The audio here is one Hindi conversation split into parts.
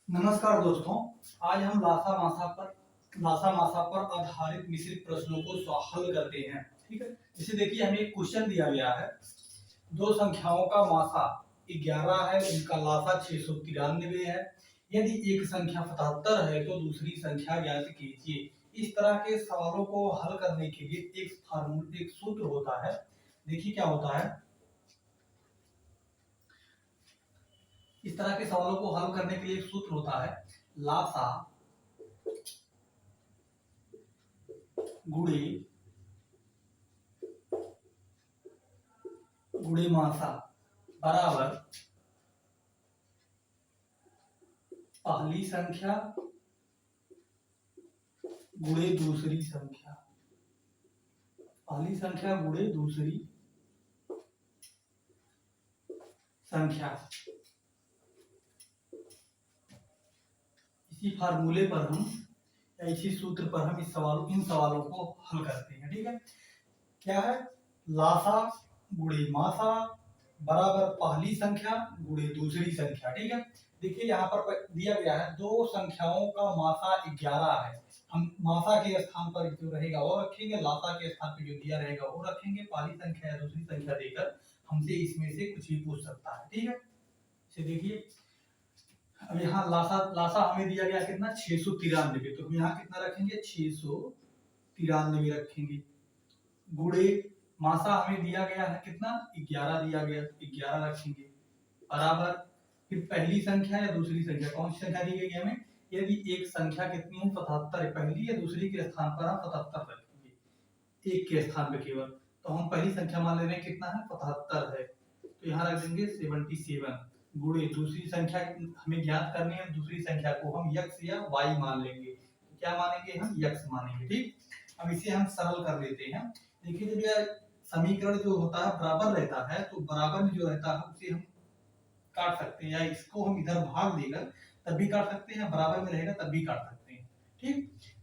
नमस्कार दोस्तों। आज हम लासा मासा पर आधारित मिश्रित प्रश्नों को हल करते हैं। ठीक है, जैसे देखिए हमें एक क्वेश्चन दिया गया है। दो संख्याओं का मासा 11 है, उनका लासा 693 है। यदि एक संख्या 77 है तो दूसरी संख्या ज्ञात कीजिए। इस तरह के सवालों को हल करने के लिए एक सूत्र होता है। देखिए क्या होता है। इस तरह के सवालों को हल करने के लिए एक सूत्र होता है। लासा गुणे गुणे मासा बराबर पहली संख्या गुणे दूसरी संख्या। पहली संख्या गुणे दूसरी संख्या। इसी फार्मूले पर हम या इसी सूत्र पर हम इन सवालों को हल करते हैं। ठीक है, क्या है। लासा गुणे मासा बराबर पहली संख्या गुणे दूसरी संख्या। ठीक है, देखिए यहाँ पर दिया गया है दो संख्याओं का मासा 11 है। हम मासा के स्थान पर जो रहेगा वो रखेंगे, लासा के स्थान पर जो दिया रहेगा वो रखेंगे। पहली संख्या या दूसरी संख्या देकर हमसे इसमें से कुछ भी पूछ सकता है। ठीक है, इसे देखिए। अब यहाँ लासा लासा हमें दिया गया कितना 693, तो हम यहाँ कितना रखेंगे 693 रखेंगे। गुणे मासा हमें दिया गया है कितना 11 दिया गया, 11 रखेंगे बराबर। फिर पहली संख्या या दूसरी संख्या, कौन सी संख्या दी गई है हमें। यदि एक संख्या कितनी है 77 है, पहली या दूसरी के स्थान पर हम 77 रखेंगे, एक के स्थान पे केवल। तो हम पहली संख्या मान ले रहे हैं कितना है 77 है, तो यहाँ रख देंगे 77 गुणे दूसरी संख्या हमें ज्ञात करनी है। दूसरी संख्या को हम x या y मान लेंगे। तो क्या मानेंगे हम x मानेंगे। ठीक, अब इसे हम सरल कर लेते हैं। देखिए जब यह समीकरण जो होता है बराबर रहता है तो बराबर में जो रहता है उसे हम काट सकते हैं, या इसको हम इधर भाग देकर तब भी काट सकते हैं, बराबर में रहेगा तब भी काट सकते हैं। ठीक,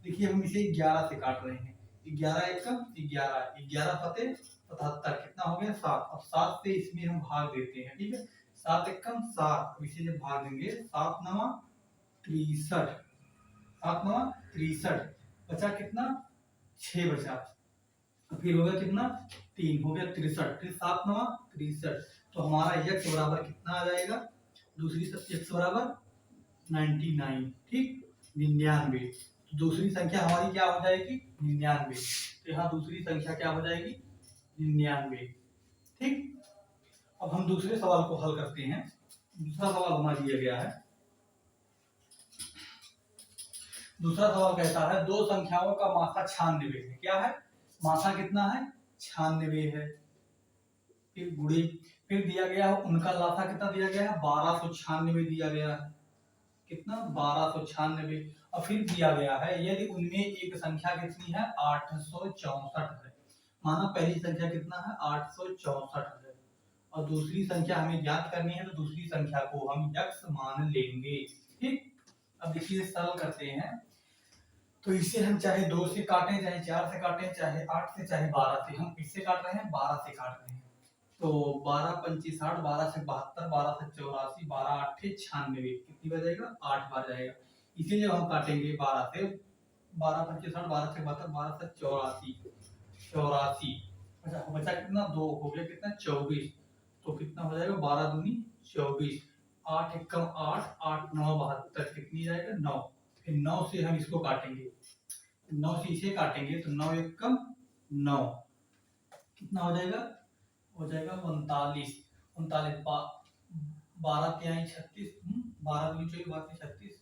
देखिए हम इसे 11 से काट रहे हैं। 11 एकम 11, 11 फते 77, कितना हो गया 7। अब 7 से इसमें हम भाग देते हैं। ठीक है, 7 एकम 7, इसे जब भाग देंगे 7 नवा 63, 7 नवा 63, बचा कितना 6 बचा। फिर हो गया कितना 3, हो गया 63, फिर 7 नवा 63, तो हमारा x बराबर कितना आ जाएगा। दूसरी x बराबर 99। ठीक, 99। तो दूसरी संख्या हमारी क्या हो जाएगी 99। तो यहाँ दूसरी संख्या क्या हो जाएगी 99। ठीक, अब हम दूसरे सवाल को हल करते हैं। दूसरा सवाल हमारा दिया गया है। दूसरा सवाल कहता है दो संख्याओं का मासा 96 है। क्या है, मासा कितना है 96 है। फिर गुणे, फिर दिया गया है उनका लासा कितना दिया गया है 1296 दिया गया है, कितना 1296। और फिर दिया गया है यदि उनमें एक संख्या कितनी है 864 है। माना पहली संख्या कितना है 864 है और दूसरी संख्या हमें ज्ञात करनी है, तो दूसरी संख्या को हम x मान लेंगे। ठीक, अब देखिए सरल करते हैं। तो इसे हम चाहे 2 से काटें, चाहे 4 से काटें, चाहे 8 से, चाहे 12 से। हम किससे काट रहे हैं 12 से काट रहे हैं। तो 12 पंची 60, 12 से 72, 12 से 84, 12 8 96, कितनी बार जाएगा 8 बार जाएगा। इसे जब हम काटेंगे 12 से, 12 पंची 60, 12 से 72, 12 से 84, 84 बचा कितना 2, हो गया कितना 24। तो कितना हो जाएगा 12 दूनी 24, 8 एकम 8, 8 9 72, कितनी जाएगा 9। फिर 9 से हम इसको काटेंगे, 9 से इसे काटेंगे तो 9 एकम 9, कितना हो जाएगा 39। 39 12 तिहाई 36, 12 दूनी 24, 36।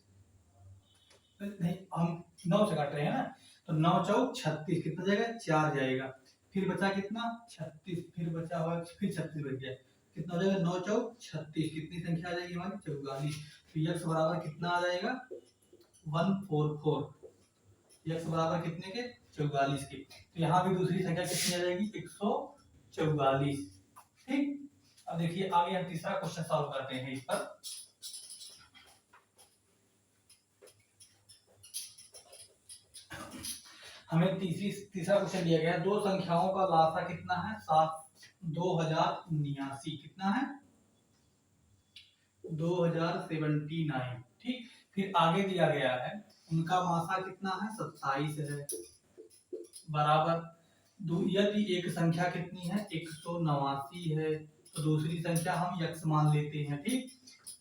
नहीं, हम 9 से काट रहे हैं ना, तो 9 चौक 36, कितना जाएगा 4 जाएगा। फिर बचा कितना 36, फिर बचा हुआ फिर 36 बच गया, कितना हो जाएगा 9 चौक 36, कितनी संख्या आ जाएगी हमारी 44। तो x बराबर कितना आ जाएगा 144। x बराबर कितने के 44 के। तो यहाँ भी दूसरी संख्या कितनी आ जाएगी 144। ठीक, अब देखिए आगे हम तीसरा क्वेश्चन सॉल्व करते हैं। इस पर हमें तीसरा क्वेश्चन दिया गया है दो संख्याओं का लासा कितना है 2079, कितना है 2079। ठीक, फिर आगे दिया गया है उनका मासा कितना है 27 है, बराबर यदि एक संख्या कितनी है 189 है, तो दूसरी संख्या हम यक्स मान लेते हैं। ठीक,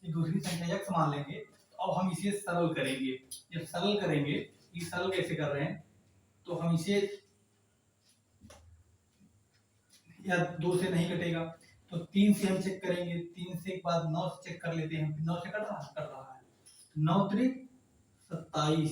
ये दूसरी संख्या यक्स मान लेंगे। तो अब हम इसे सरल करेंगे। जब सरल करेंगे, ये सरल कैसे कर रहे हैं, तो हम इसे या 2 से नहीं कटेगा तो 3 से हम चेक करेंगे, 3 से एक बाद 9 से चेक कर लेते हैं। 9 से कट रहा है 9 त्रिक 27,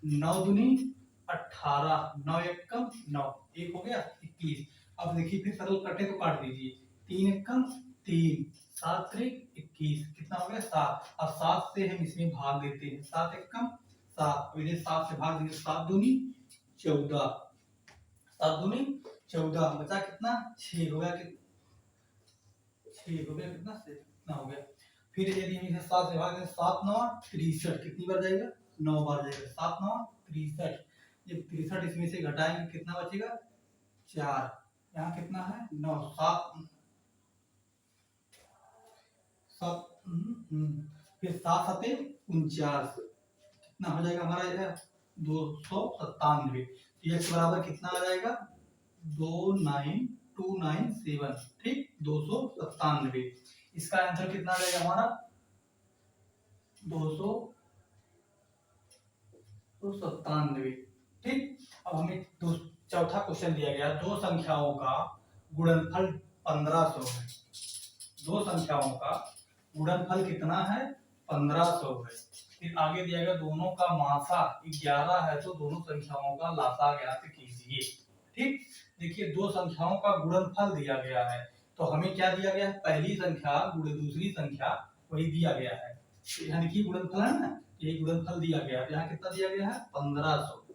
9 दूनी 18, 9 एकम 9, एक हो गया 21। अब देखिए फिर सरल कटे तो काट दीजिए, 3 एकम 3, 7 त्रिक 21, कितना हो गया 7। अब 7 से हम इसमें भाग देते हैं, 7 एकम 7, इन्हें 7 से भाग देंगे, 7 दूनी 14, 7 दूनी 14, बचा कितना 6 हो गया, 6 हो गया, कितना हो गया। फिर यदि हम इसे 7 से भाग दें, 7 9 63, कितनी बार जाएगा 9 बार जाएगा, 7 9 63। जब 63 इसमें से घटाएंगे कितना बचेगा 4, यहाँ कितना है 9, 7 7 फिर 7 7 49, कितना हो जाएगा हमारा 297। x बराबर कितना आ जाएगा 29297, ठीक 297। इसका आंसर कितना आ जाएगा हमारा 297। ठीक, अब हमें चौथा क्वेश्चन दिया गया, दो संख्याओं का गुणनफल 1500 है। दो संख्याओं का गुणनफल कितना है 1500 है। फिर आगे दिया गया दोनों का मासा 11 है, तो दोनों संख्याओं का लासा ज्ञात कीजिए। ठीक, देखिए दो संख्याओं का गुणनफल दिया गया है, तो हमें क्या दिया गया है, पहली संख्या गुणे दूसरी संख्या वही दिया गया है, यानी कि गुणनफल है ना, ये गुणनफल दिया गया है। यहाँ कितना दिया गया है 1500,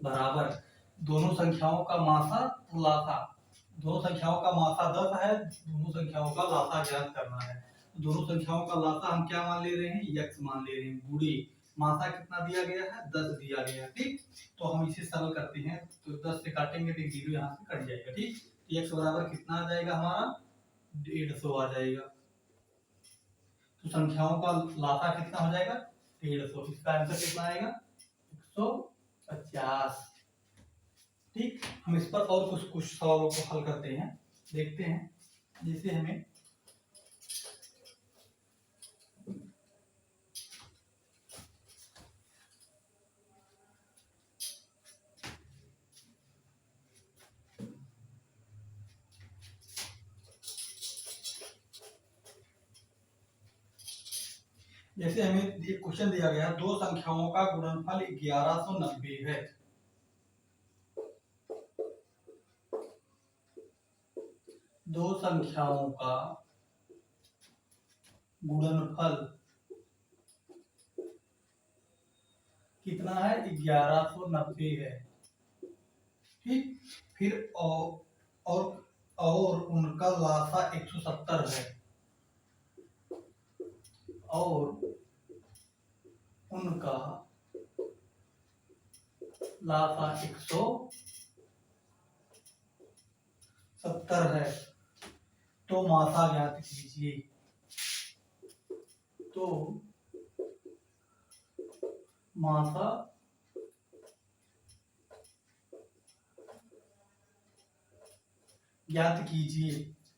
बराबर दोनों संख्याओं का मासा लासा, दोनों संख्याओं का मासा 10 है, दोनों संख्याओं का लासा ज्ञात करना है। दोनों संख्याओं का लासा हम क्या मान ले रहे हैं, यक्स मान ले रहे हैं, गुणे मासा कितना दिया गया है 10 दिया गया है। ठीक, तो हम इसे सरल करते हैं, तो 10 से काटेंगे तो 0 यहाँ से कट जाएगा। ठीक, तो x बराबर कितना आ जाएगा हमारा 150 आ जाएगा। तो संख्याओं का लासा कितना हो जाएगा 150, इसका आंसर कितना आएगा 150। ठीक, हम इस पर और कुछ सवालों को हल करते हैं, देखते हैं। जैसे हमें एक क्वेश्चन दिया गया, दो संख्याओं का गुणनफल 1190 है। दो संख्याओं का गुणनफल कितना है 1190 है। ठीक, फिर और उनका लासा 170 है, और उनका लासा 170 है, तो मासा ज्ञात कीजिए। तो मासा ज्ञात कीजिए।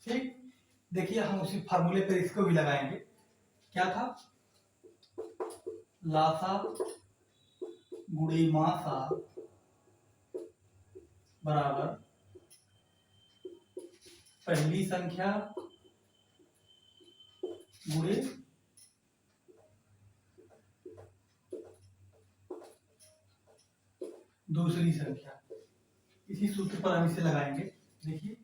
ठीक, देखिए हम उसी फार्मूले पर इसको भी लगाएंगे। क्या था, लासा गुणे मासा बराबर पहली संख्या गुणे दूसरी संख्या। इसी सूत्र पर हम इसे लगाएंगे। देखिए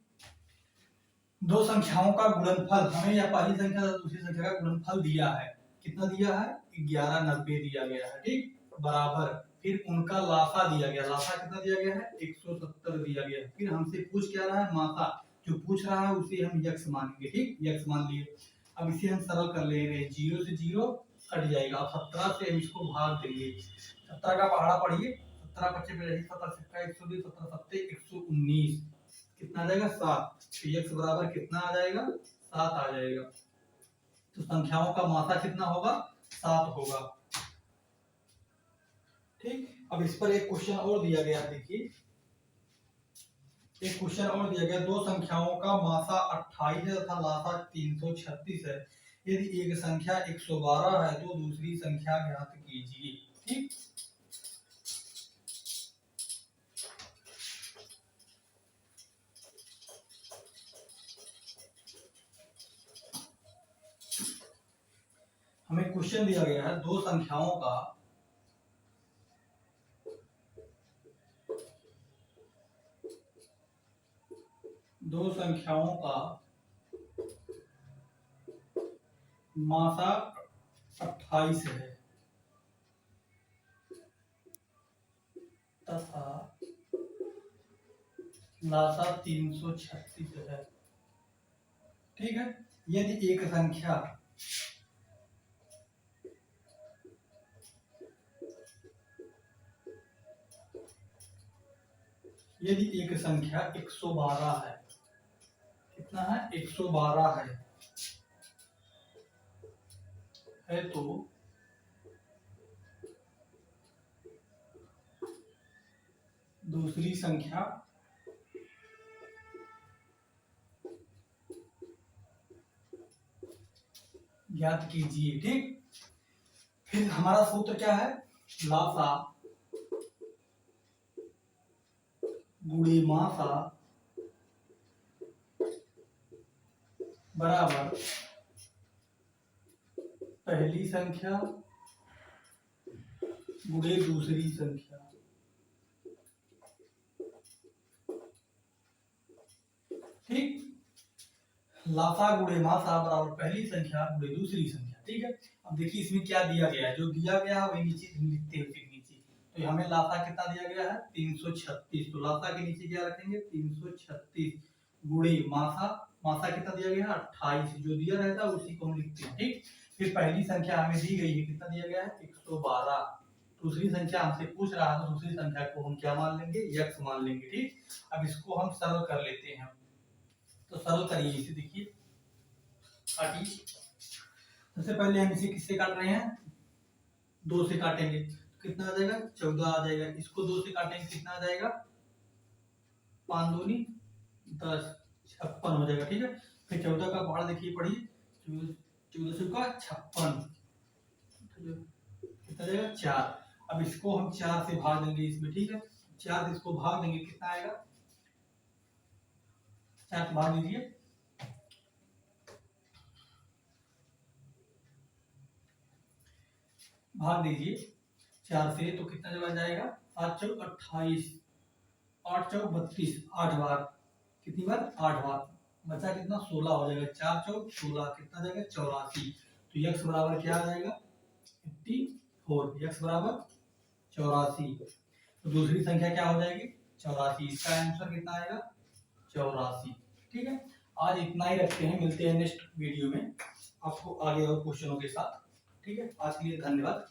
दो संख्याओं का गुणनफल, हमें या पहली संख्या या दूसरी संख्या का गुणनफल दिया है, कितना दिया है 1190 दिया गया है। ठीक, बराबर फिर उनका लासा दिया गया, लासा कितना दिया गया है 170 दिया गया है। फिर हमसे पूछ क्या रहा है मासा, जो पूछ रहा है उसे हम यक्स मानेंगे। ठीक, यक्स मान लिए। अब इसे हम सरल कर ले रहे हैं, 0 से 0 कट जाएगा। अब 17 से हम इसको भाग देंगे, 17 का पहाड़ा पढ़िए, 17 बच्चे में रही 17 17 120 17 7 119, कितना आ जाएगा 7। तो x बराबर कितना आ जाएगा 7 आ जाएगा। तो संख्याओं का मासा कितना होगा 7 होगा। ठीक, अब इस पर एक क्वेश्चन और दिया गया, देखिए एक क्वेश्चन और दिया गया, दो संख्याओं का मासा 28 है तथा लासा 336 है। यदि एक संख्या 112 है तो दूसरी संख्या ज्ञात कीजिए। ठीक, हमें क्वेश्चन दिया गया है, दो संख्याओं का मासा 28 है तथा लासा 336 है। ठीक है, यदि एक संख्या यदि एक संख्या 112 है, कितना है 112 है तो दूसरी संख्या ज्ञात कीजिए। ठीक, फिर हमारा सूत्र क्या है, लासा गुणे मासा बराबर पहली संख्या गुणे दूसरी संख्या। ठीक, लासा गुणे मासा बराबर पहली संख्या गुणे दूसरी संख्या। ठीक है, अब देखिए इसमें क्या दिया गया है, जो दिया गया है वही नीचे लिखते हैं, नीचे तो हमें लासा कितना दिया गया है 336, तो लासा के नीचे क्या रखेंगे 336 गुणे मासा, मासा कितना दिया गया है 28, जो दिया रहता है उसी को हम लिखते हैं। ठीक, फिर पहली संख्या हमें दी गई है, कितना दिया गया है 112, दूसरी संख्या हमसे पूछ रहा है तो दूसरी संख्या को हम क्या मान लेंगे, x मान लेंगे। ठीक, अब इसको हम सरल कर लेते हैं, तो सरल करिए इसे, देखिए काटिए। सबसे पहले हम इसे किससे काट रहे हैं, 2 से काटेंगे, कितना आ जाएगा 14 आ जाएगा। इसको 2 से काटेंगे, कितना आ जाएगा 5 दूनी 10, 56 हो जाएगा। ठीक है, फिर 14 का पहाड़ देखिए, पढ़िए 14 का 56, कितना जाएगा 4। अब इसको हम 4 से भाग देंगे इसमें। ठीक है, 4 से इसको भाग देंगे, कितना आएगा 4 से भाग दीजिए, भाग दीजिए 4 से, तो कितना जब आ जाएगा 7 चौक 28, 8 चौक 32, 8 बार, कितनी बार 8 बार, बचा कितना 16 हो जाएगा, 4 चौक 16, कितना जाएगा 84, तो x बराबर क्या आ जाएगा 54, x बराबर 84, तो दूसरी संख्या क्या हो जाएगी 84, इसका आंसर कितना आएगा 84। ठीक है, आज इतना ही रखते हैं, मिलते हैं नेक्स्ट वीडियो में आपको आगे और क्वेश्चनों के साथ। ठीक है, आज के लिए धन्यवाद।